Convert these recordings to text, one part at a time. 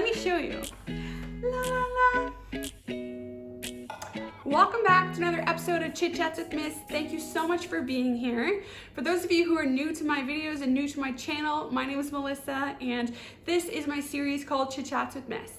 Let me show you. La, la, la. Welcome back to another episode of Chit Chats with Miss. Thank you so much for being here. For those of you who are new to my videos and new to my channel, my name is Melissa and this is my series called Chit Chats with Miss.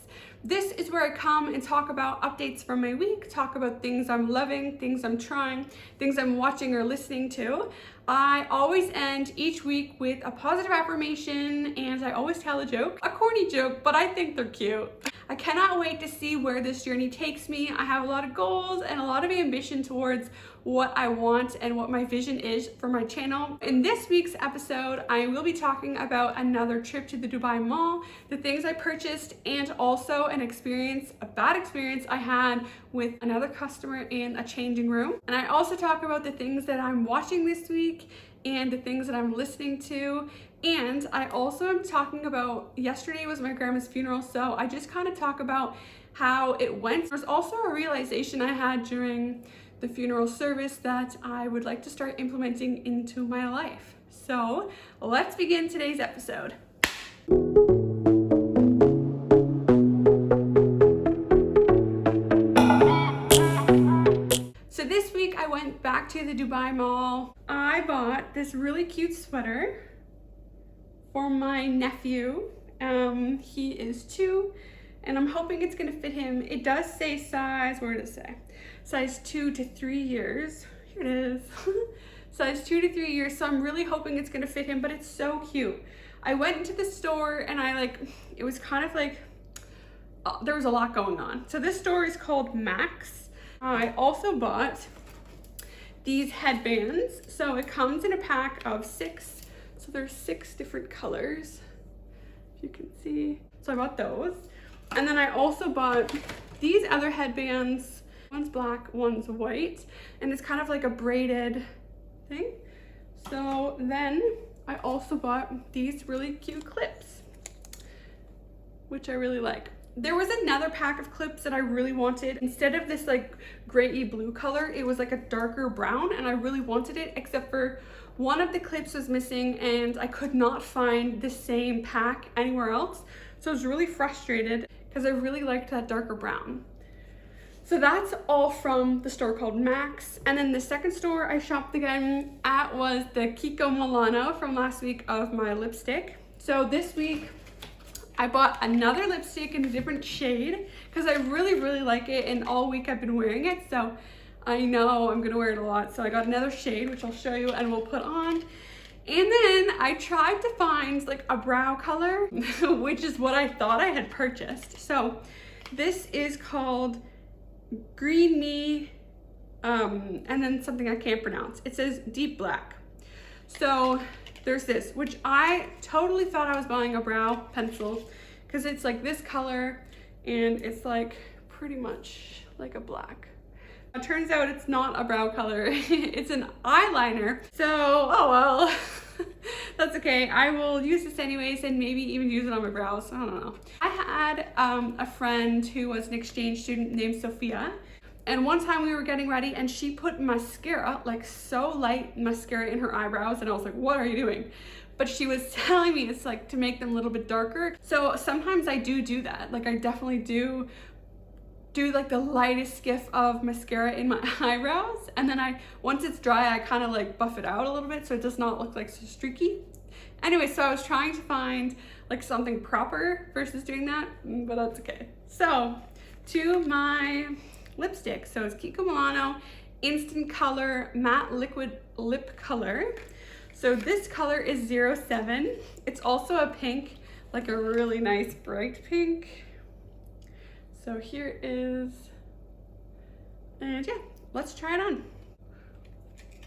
This is where I come and talk about updates from my week, talk about things I'm loving, things I'm trying, things I'm watching or listening to. I always end each week with a positive affirmation and I always tell a joke, a corny joke, but I think they're cute. I cannot wait to see where this journey takes me. I have a lot of goals and a lot of ambition towards what I want and what my vision is for my channel. In this week's episode, I will be talking about another trip to the Dubai Mall, the things I purchased, and also an experience, a bad experience I had with another customer in a changing room. And I also talk about the things that I'm watching this week and the things that I'm listening to. And I also am talking about, yesterday was my grandma's funeral, so I just kind of talk about how it went. There's also a realization I had during the funeral service that I would like to start implementing into my life. So let's begin today's episode. So this week I went back to the Dubai Mall. I bought this really cute sweater for my nephew. He is 2 and I'm hoping it's gonna fit him. It does say size, where does it say? Size 2 to 3 years. Here it is. Size 2 to 3 years, so I'm really hoping it's gonna fit him, but it's so cute. I went into the store and it was kind of like, there was a lot going on. So this store is called Max. I also bought these headbands. So it comes in a pack of 6. So there's 6 different colors, if you can see. So I bought those. And then I also bought these other headbands. One's black, one's white, and it's kind of like a braided thing. So then I also bought these really cute clips, which I really like. There was another pack of clips that I really wanted. Instead of this like grayy blue color, it was like a darker brown, and I really wanted it, except for one of the clips was missing and I could not find the same pack anywhere else. So I was really frustrated because I really liked that darker brown. So that's all from the store called Max. And then the second store I shopped again at was the Kiko Milano from last week of my lipstick. So this week I bought another lipstick in a different shade because I really like it, and all week I've been wearing it. So I know I'm gonna wear it a lot. So I got another shade, which I'll show you and we'll put on. And then I tried to find like a brow color, which is what I thought I had purchased. So this is called Green Me, and then something I can't pronounce. It says Deep Black. So there's this, which I totally thought I was buying a brow pencil because it's like this color and it's like pretty much like a black. It turns out it's not a brow color, it's an eyeliner. So, oh well, that's okay. I will use this anyways and maybe even use it on my brows, I don't know. I had a friend who was an exchange student named Sophia, and one time we were getting ready and she put mascara, like so light mascara in her eyebrows, and I was like, what are you doing? But she was telling me it's like to make them a little bit darker. So sometimes I do that. Like I definitely do like the lightest skiff of mascara in my eyebrows, and then once it's dry I kind of like buff it out a little bit so it does not look like so streaky. Anyway, so I was trying to find like something proper versus doing that, but that's okay. So to my lipstick, so it's Kiko Milano Instant Color Matte Liquid Lip Color. So this color is 07. It's also a pink, like a really nice bright pink. So here is, and yeah, let's try it on.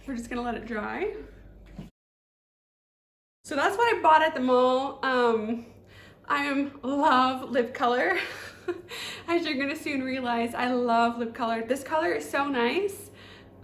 We're just gonna let it dry. So that's what I bought at the mall. I love lip color. As you're gonna soon realize, I love lip color. This color is so nice.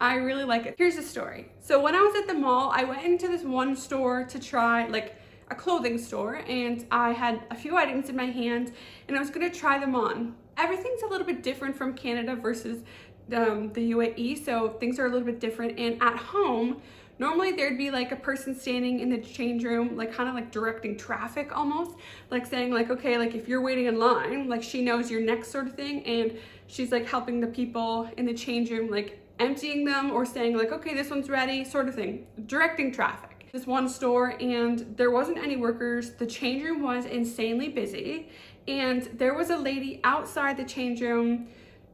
I really like it. Here's the story. So when I was at the mall, I went into this one store to try, like a clothing store, and I had a few items in my hand and I was gonna try them on. Everything's a little bit different from Canada versus the UAE, so things are a little bit different, and at home normally there'd be like a person standing in the change room, like kind of like directing traffic almost, like saying like, okay, like if you're waiting in line, like she knows you're next sort of thing, and she's like helping the people in the change room, like emptying them or saying like, okay, this one's ready, sort of thing, directing traffic. This one store, and there wasn't any workers. The change room was insanely busy, and there was a lady outside the change room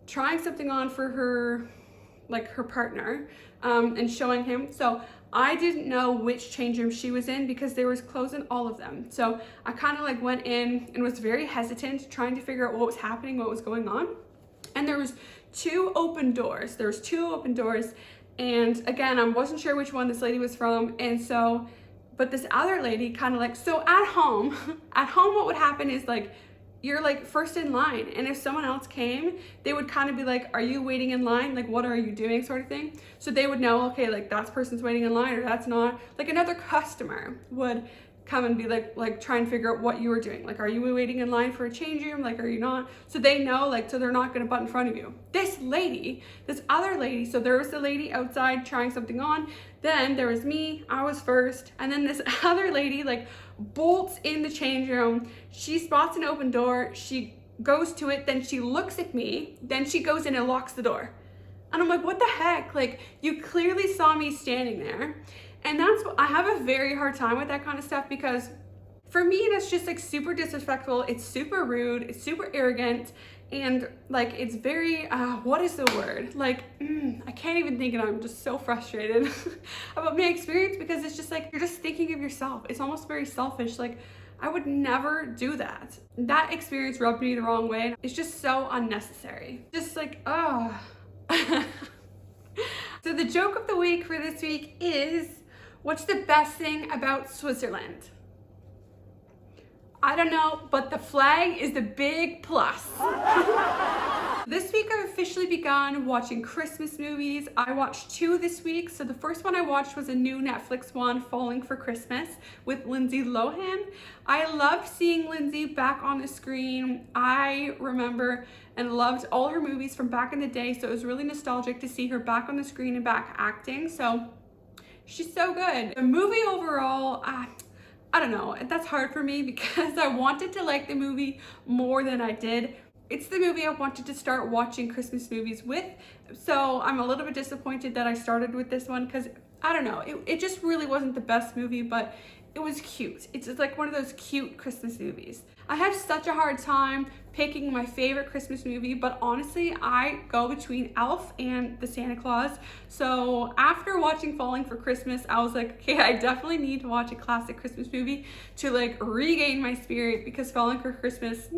trying something on for her, like her partner, and showing him. So I didn't know which change room she was in because there was clothes in all of them. So I kind of like went in and was very hesitant, trying to figure out what was happening, what was going on. And there was two open doors. And again, I wasn't sure which one this lady was from. And so, but this other lady kind of like, so at home, what would happen is like, you're like first in line, and if someone else came, they would kind of be like, are you waiting in line? Like, what are you doing, sort of thing. So they would know, okay, like that person's waiting in line or that's not. Like another customer would come and be like try and figure out what you were doing. Like, are you waiting in line for a change room? Like, are you not? So they know, like, so they're not gonna butt in front of you. This other lady, so there was the lady outside trying something on, then there was me, I was first, and then this other lady like bolts in the change room. She spots an open door, she goes to it, then she looks at me, then she goes in and locks the door. And I'm like, what the heck? Like, you clearly saw me standing there. And that's what I have a very hard time with, that kind of stuff, because for me, that's just like super disrespectful. It's super rude, it's super arrogant, and like it's very, what is the word? Like, I can't even think, and I'm just so frustrated about my experience, because it's just like, you're just thinking of yourself. It's almost very selfish. Like, I would never do that. That experience rubbed me the wrong way. It's just so unnecessary. Just like, oh. So the joke of the week for this week is, what's the best thing about Switzerland? I don't know, but the flag is the big plus. This week I've officially begun watching Christmas movies. I watched 2 this week. So the first one I watched was a new Netflix one, Falling for Christmas, with Lindsay Lohan. I loved seeing Lindsay back on the screen. I remember and loved all her movies from back in the day, so it was really nostalgic to see her back on the screen and back acting. So she's so good. The movie overall, I don't know, that's hard for me because I wanted to like the movie more than I did. It's the movie I wanted to start watching Christmas movies with, so I'm a little bit disappointed that I started with this one, because I don't know, it just really wasn't the best movie, but it was cute. It's just like one of those cute Christmas movies. I have such a hard time picking my favorite Christmas movie, but honestly, I go between Elf and the Santa Claus. So after watching Falling for Christmas, I was like, okay, I definitely need to watch a classic Christmas movie to like regain my spirit, because Falling for Christmas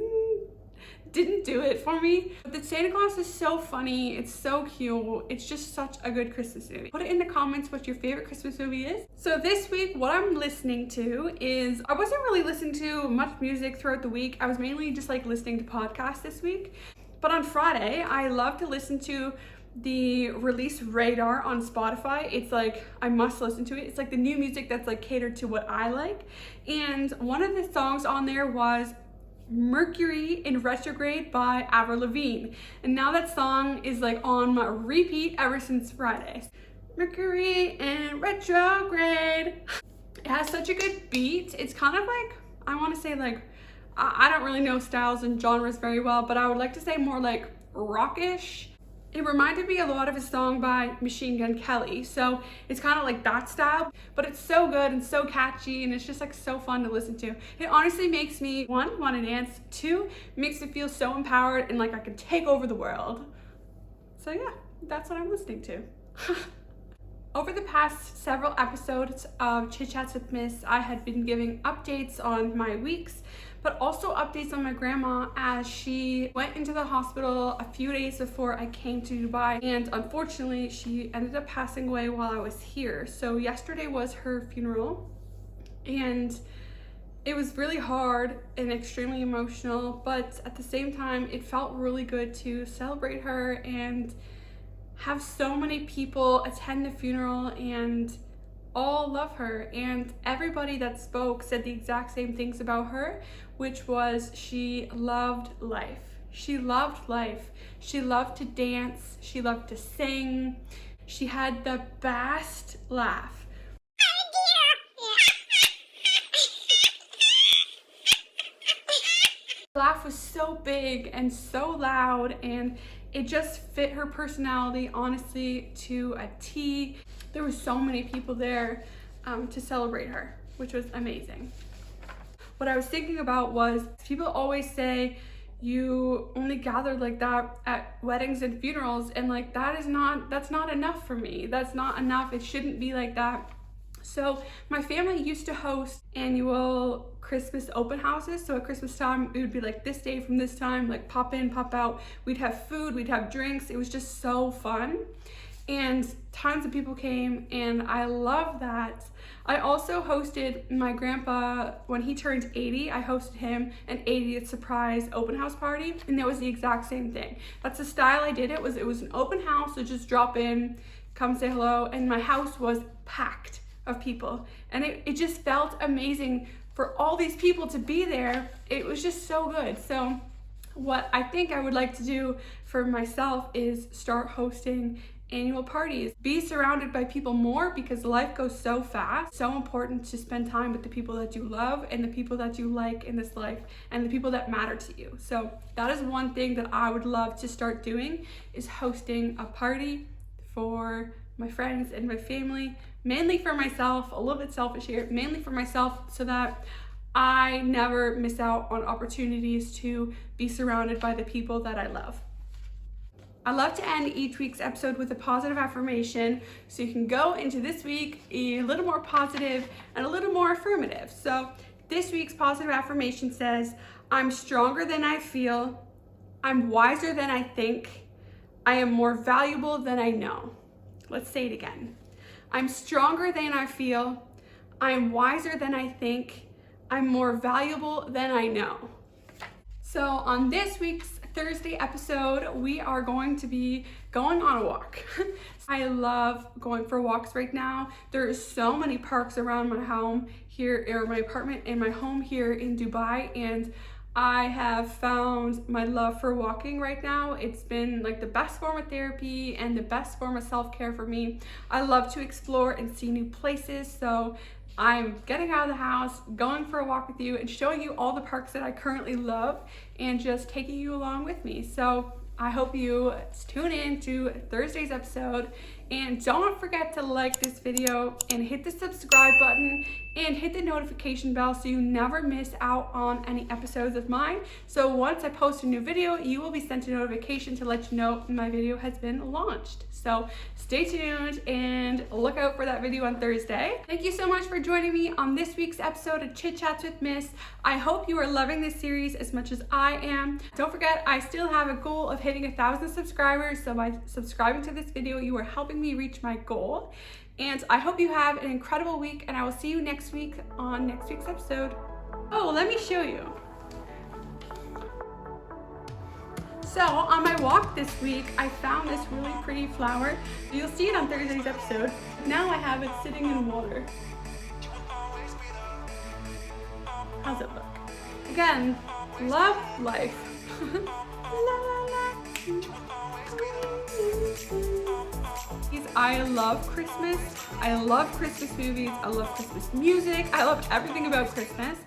didn't do it for me. But the Santa Claus is so funny, it's so cute, it's just such a good Christmas movie. Put it in the comments what your favorite Christmas movie is. So this week, what I'm listening to is, I wasn't really listening to much music throughout the week. I was mainly just like listening to podcasts this week. But on Friday, I love to listen to the release radar on Spotify. It's like, I must listen to it. It's like the new music that's like catered to what I like. And one of the songs on there was Mercury in Retrograde by Avril Lavigne, and now that song is like on my repeat ever since Friday. Mercury in Retrograde. It has such a good beat. It's kind of like, I want to say like, I don't really know styles and genres very well, but I would like to say more like rockish. It reminded me a lot of a song by Machine Gun Kelly, so it's kind of like that style, but it's so good and so catchy, and it's just like so fun to listen to. It honestly makes me, 1, want to dance, 2, makes me feel so empowered and like I could take over the world. So yeah, that's what I'm listening to. Over the past several episodes of ChitChats with Miss, I had been giving updates on my weeks, but also updates on my grandma, as she went into the hospital a few days before I came to Dubai, and unfortunately she ended up passing away while I was here. So yesterday was her funeral, and it was really hard and extremely emotional, but at the same time it felt really good to celebrate her and have so many people attend the funeral and all love her. And everybody that spoke said the exact same things about her, which was she loved life. She loved life. She loved to dance. She loved to sing. She had the best laugh. Her laugh was so big and so loud, and it just fit her personality, honestly, to a T. There were so many people there to celebrate her, which was amazing. What I was thinking about was, people always say you only gather like that at weddings and funerals, and like that's not enough for me. That's not enough. It shouldn't be like that. So my family used to host annual Christmas open houses. So at Christmas time, it would be like this day from this time, like pop in, pop out. We'd have food, we'd have drinks. It was just so fun. And tons of people came, and I love that. I also hosted my grandpa, when he turned 80, I hosted him an 80th surprise open house party, and that was the exact same thing. That's the style I did it. It was an open house, so just drop in, come say hello, and my house was packed of people, and it just felt amazing for all these people to be there. It was just so good. So what I think I would like to do for myself is start hosting annual parties. Be surrounded by people more, because life goes so fast. So important to spend time with the people that you love and the people that you like in this life and the people that matter to you. So that is one thing that I would love to start doing, is hosting a party for my friends and my family, mainly for myself, a little bit selfish here, mainly for myself, so that I never miss out on opportunities to be surrounded by the people that I love. I love to end each week's episode with a positive affirmation, so you can go into this week a little more positive and a little more affirmative. So this week's positive affirmation says, I'm stronger than I feel, I'm wiser than I think, I am more valuable than I know. Let's say it again. I'm stronger than I feel, I'm wiser than I think, I'm more valuable than I know. So on this week's Thursday episode, we are going to be going on a walk. I love going for walks right now. There are so many parks around my home here, or my apartment and my home here in Dubai, and I have found my love for walking right now. It's been like the best form of therapy and the best form of self-care for me. I love to explore and see new places, so I'm getting out of the house, going for a walk with you, and showing you all the parks that I currently love, and just taking you along with me. So I hope you tune in to Thursday's episode, and don't forget to like this video and hit the subscribe button and hit the notification bell so you never miss out on any episodes of mine. So once I post a new video, you will be sent a notification to let you know my video has been launched. So stay tuned and look out for that video on Thursday. Thank you so much for joining me on this week's episode of Chit Chats with Miss. I hope you are loving this series as much as I am. Don't forget, I still have a goal of hitting 1,000 subscribers. So by subscribing to this video, you are helping me reach my goal. And I hope you have an incredible week, and I will see you next week on next week's episode. Oh, let me show you. So on my walk this week, I found this really pretty flower. You'll see it on Thursday's episode. Now I have it sitting in water. How's it look? Again, love life. I love Christmas. I love Christmas movies. I love Christmas music. I love everything about Christmas.